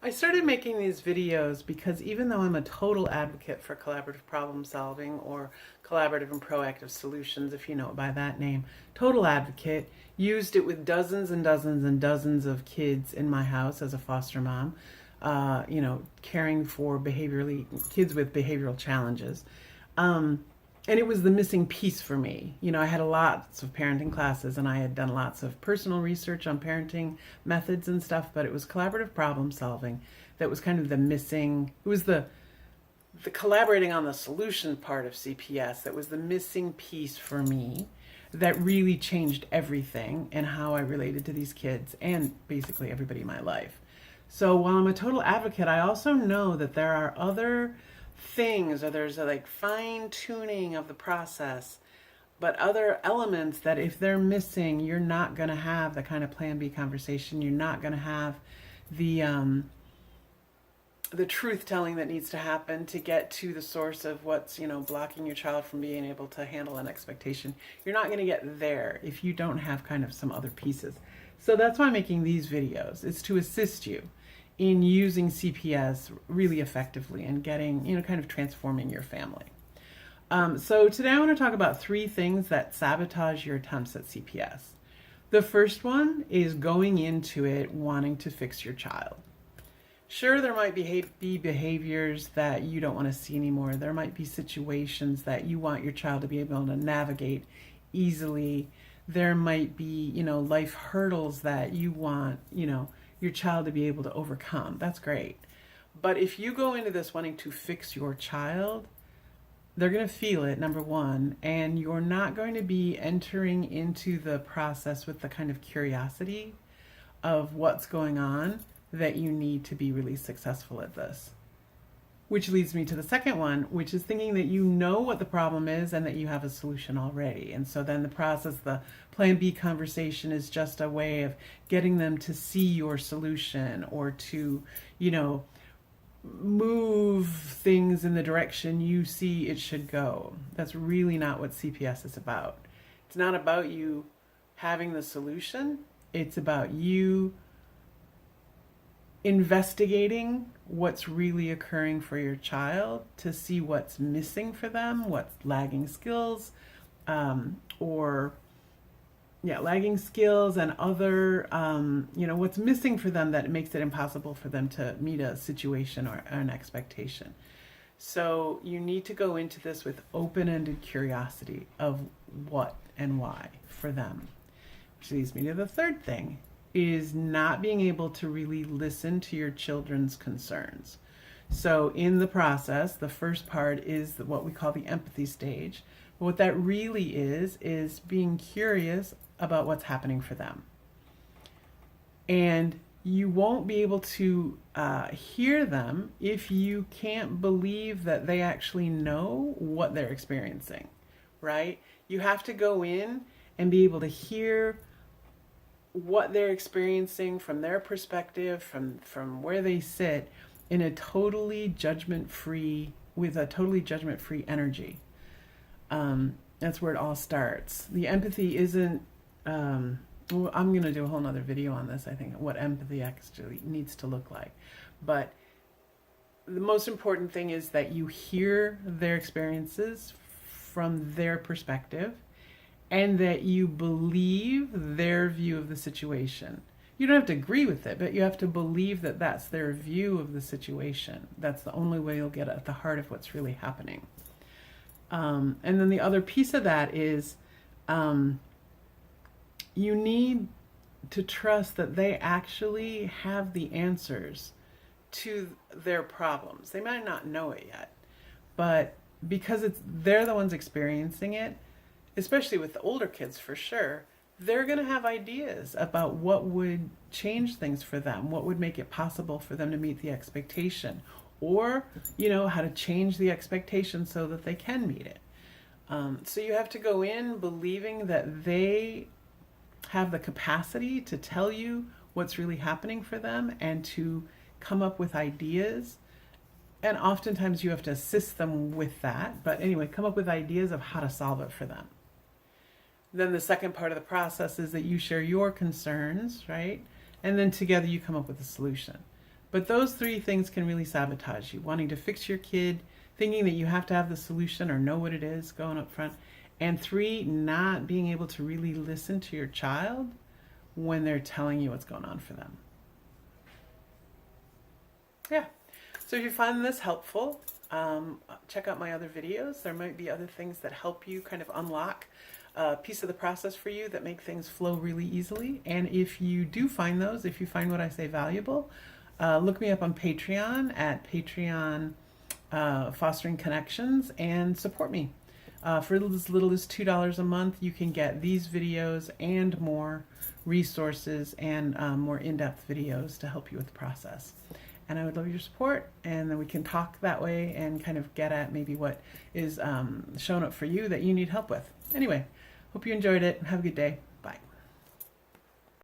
I started making these videos because even though I'm a total advocate for collaborative problem solving or collaborative and proactive solutions, if you know it by that name, total advocate, used it with dozens and dozens and dozens of kids in my house as a foster mom, caring for behaviorally kids with behavioral challenges. Um, and it was the missing piece for me. I had lots of parenting classes and I had done lots of personal research on parenting methods and stuff, but it was collaborative problem solving that was kind of the missing. It was the collaborating on the solution part of CPS that was the missing piece for me that really changed everything and how I related to these kids and basically everybody in my life. So while I'm a total advocate, I also know that there are other things, or there's a like fine tuning of the process, but other elements that if they're missing, you're not going to have the kind of plan B conversation. You're not going to have the truth telling that needs to happen to get to the source of what's blocking your child from being able to handle an expectation. You're not going to get there if you don't have kind of some other pieces. So that's why I'm making these videos. It's to assist you in using CPS really effectively and getting, kind of transforming your family. So today I want to talk about 3 things that sabotage your attempts at CPS. The first one is going into it wanting to fix your child. Sure, there might be behaviors that you don't want to see anymore. There might be situations that you want your child to be able to navigate easily. There might be, life hurdles that you want, your child to be able to overcome. That's great. But if you go into this wanting to fix your child, they're going to feel it, number one, and you're not going to be entering into the process with the kind of curiosity of what's going on that you need to be really successful at this. Which leads me to the second one, which is thinking that you know what the problem is and that you have a solution already. And so then the process, the plan B conversation is just a way of getting them to see your solution or to, move things in the direction you see it should go. That's really not what CPS is about. It's not about you having the solution. It's about you investigating what's really occurring for your child to see what's missing for them, what's lagging skills, lagging skills and other, what's missing for them that makes it impossible for them to meet a situation or an expectation. So you need to go into this with open-ended curiosity of what and why for them. Which leads me to the third thing, is not being able to really listen to your children's concerns. So in the process, the first part is what we call the empathy stage. But what that really is being curious about what's happening for them. And you won't be able to hear them if you can't believe that they actually know what they're experiencing, right? You have to go in and be able to hear what they're experiencing from their perspective, from where they sit, in a totally judgment-free, with a totally judgment-free energy. That's where it all starts. The empathy isn't, I'm going to do a whole nother video on this, I think, what empathy actually needs to look like. But the most important thing is that you hear their experiences from their perspective and that you believe their view of the situation. You don't have to agree with it, but you have to believe that that's their view of the situation. That's the only way you'll get at the heart of what's really happening. And then the other piece of that is you need to trust that they actually have the answers to their problems. They might not know it yet, but because they're the ones experiencing it, especially with the older kids for sure, they're going to have ideas about what would change things for them, what would make it possible for them to meet the expectation, or, how to change the expectation so that they can meet it. So you have to go in believing that they have the capacity to tell you what's really happening for them and to come up with ideas. And oftentimes you have to assist them with that. But anyway, come up with ideas of how to solve it for them. Then the second part of the process is that you share your concerns, right? And then together you come up with a solution. But those three things can really sabotage you. Wanting to fix your kid, thinking that you have to have the solution or know what it is going up front. And three, not being able to really listen to your child when they're telling you what's going on for them. Yeah. So if you find this helpful, check out my other videos. There might be other things that help you kind of unlock a piece of the process for you that make things flow really easily. And if you do find those, if you find what I say valuable, look me up on Patreon at Patreon Fostering Connections and support me. For as little as $2 a month, you can get these videos and more resources and more in-depth videos to help you with the process. And I would love your support, and then we can talk that way and kind of get at maybe what is showing up for you that you need help with. Anyway, hope you enjoyed it. Have a good day.